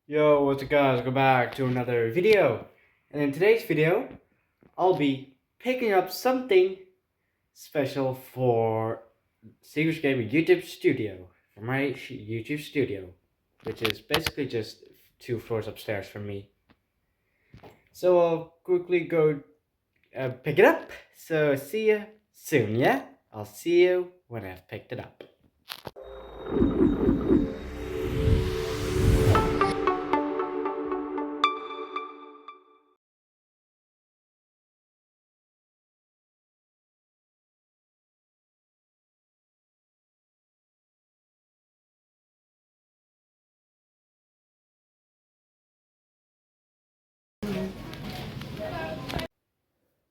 Yo, what's up guys, welcome back to another video. And in today's video, I'll be picking up something special for Secret Gaming YouTube Studio. For my YouTube Studio. Which is basically just 2 floors upstairs from me. So I'll quickly go pick it up. So see you soon, yeah? I'll see you when I've picked it up.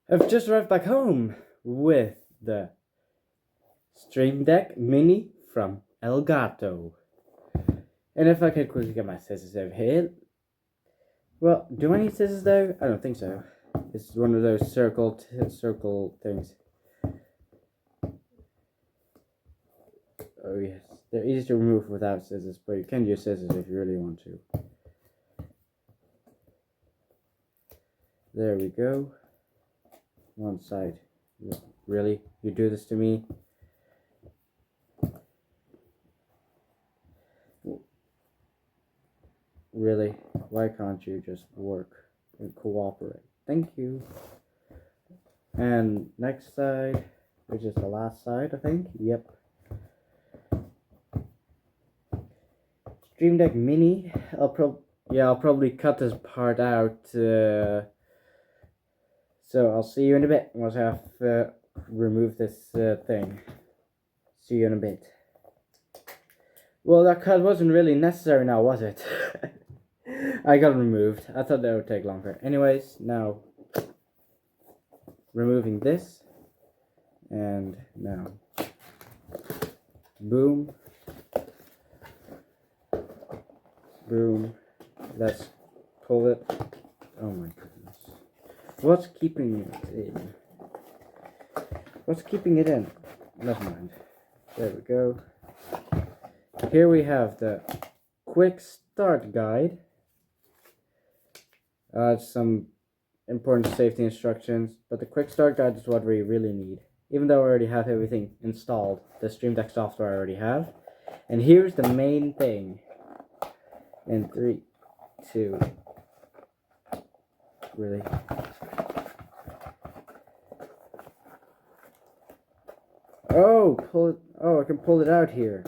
I've just arrived back home with the Stream Deck Mini from Elgato. And if I could quickly get my scissors over here. Well, do I need scissors though? I don't think so. It's one of those circle things. Oh yes, they're easy to remove without scissors, but you can use scissors if you really want to. There we go. One side. Really? You do this to me? Really? Why can't you just work and cooperate? Thank you. And next side, which is the last side, I think. Yep. Stream Deck Mini. I'll probably cut this part out. So I'll see you in a bit once I have removed this thing. See you in a bit. Well, that cut wasn't really necessary now, was it? I got removed. I thought that would take longer. Anyways, now removing this, and now boom, boom. Let's pull it. Oh my goodness! What's keeping it in? What's keeping it in? Never mind. There we go. Here we have the quick start guide. Some important safety instructions, but the quick start guide is what we really need. Even though I already have everything installed, the Stream Deck software I already have. And here's the main thing. In 3, 2, really? Oh, pull it. Oh, I can pull it out here.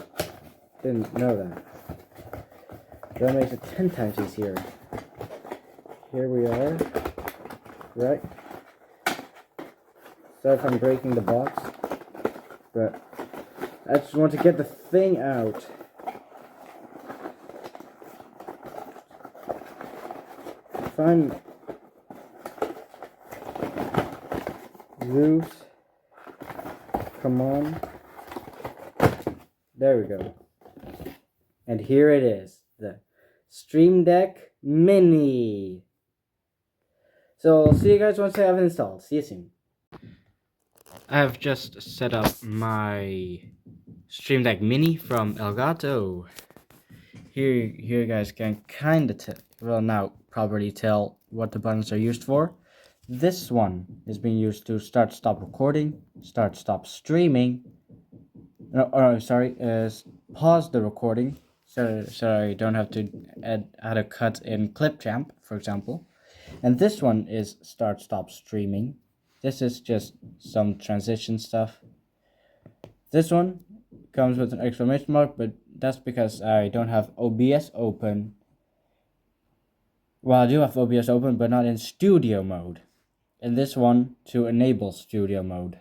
Didn't know that. That makes it 10 times easier. Here we are. Right. Sorry if I'm breaking the box, but I just want to get the thing out. Find loose. Come on. There we go. And here it is, the Stream Deck Mini. So I'll see you guys once I have it installed. See you soon. I have just set up my Stream Deck Mini from Elgato. Here you guys can kind of tell, well now probably tell what the buttons are used for. This one is being used to start stop recording, start stop streaming. Pause the recording so I don't have to add a cut in Clipchamp, for example. And this one is start stop streaming. This is just some transition stuff. This one comes with an exclamation mark, but that's because I don't have OBS open. Well, I do have OBS open, but not in studio mode. And this one to enable studio mode.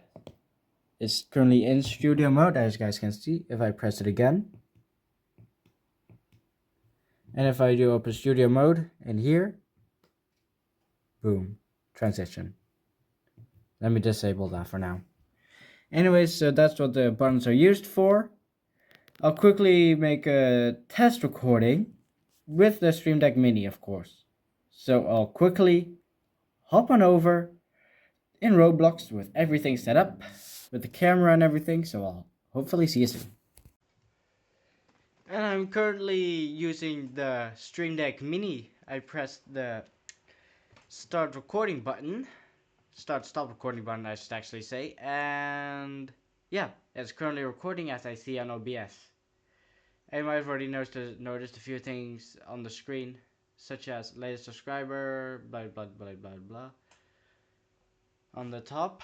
It's currently in studio mode, as you guys can see, if I press it again. And if I do open studio mode, and here, boom, transition. Let me disable that for now. Anyways, so that's what the buttons are used for. I'll quickly make a test recording with the Stream Deck Mini, of course. So I'll quickly hop on over in Roblox with everything set up, with the camera and everything, so I'll hopefully see you soon. And I'm currently using the Stream Deck Mini. I pressed the start recording button. Stop recording button, I should actually say. And yeah, it's currently recording as I see on OBS. And you might have already noticed a few things on the screen, such as latest subscriber, blah blah blah blah blah, on the top.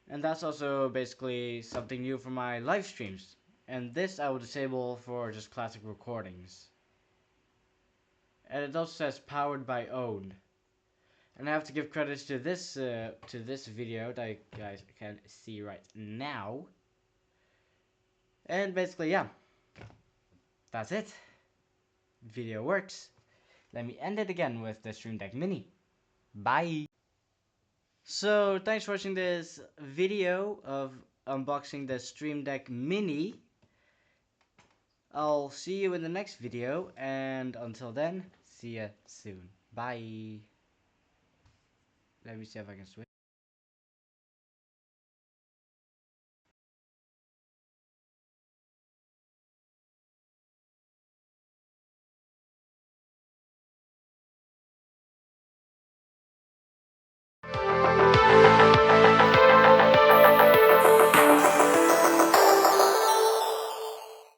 And that's also basically something new for my live streams. And this I will disable for just classic recordings. And it also says powered by own. And I have to give credits to this video that you guys can see right now. And basically, yeah, that's it. Video works. Let me end it again with the Stream Deck Mini. Bye. So thanks for watching this video of unboxing the Stream Deck Mini. I'll see you in the next video, and until then, see ya soon. Bye. Let me see if I can switch.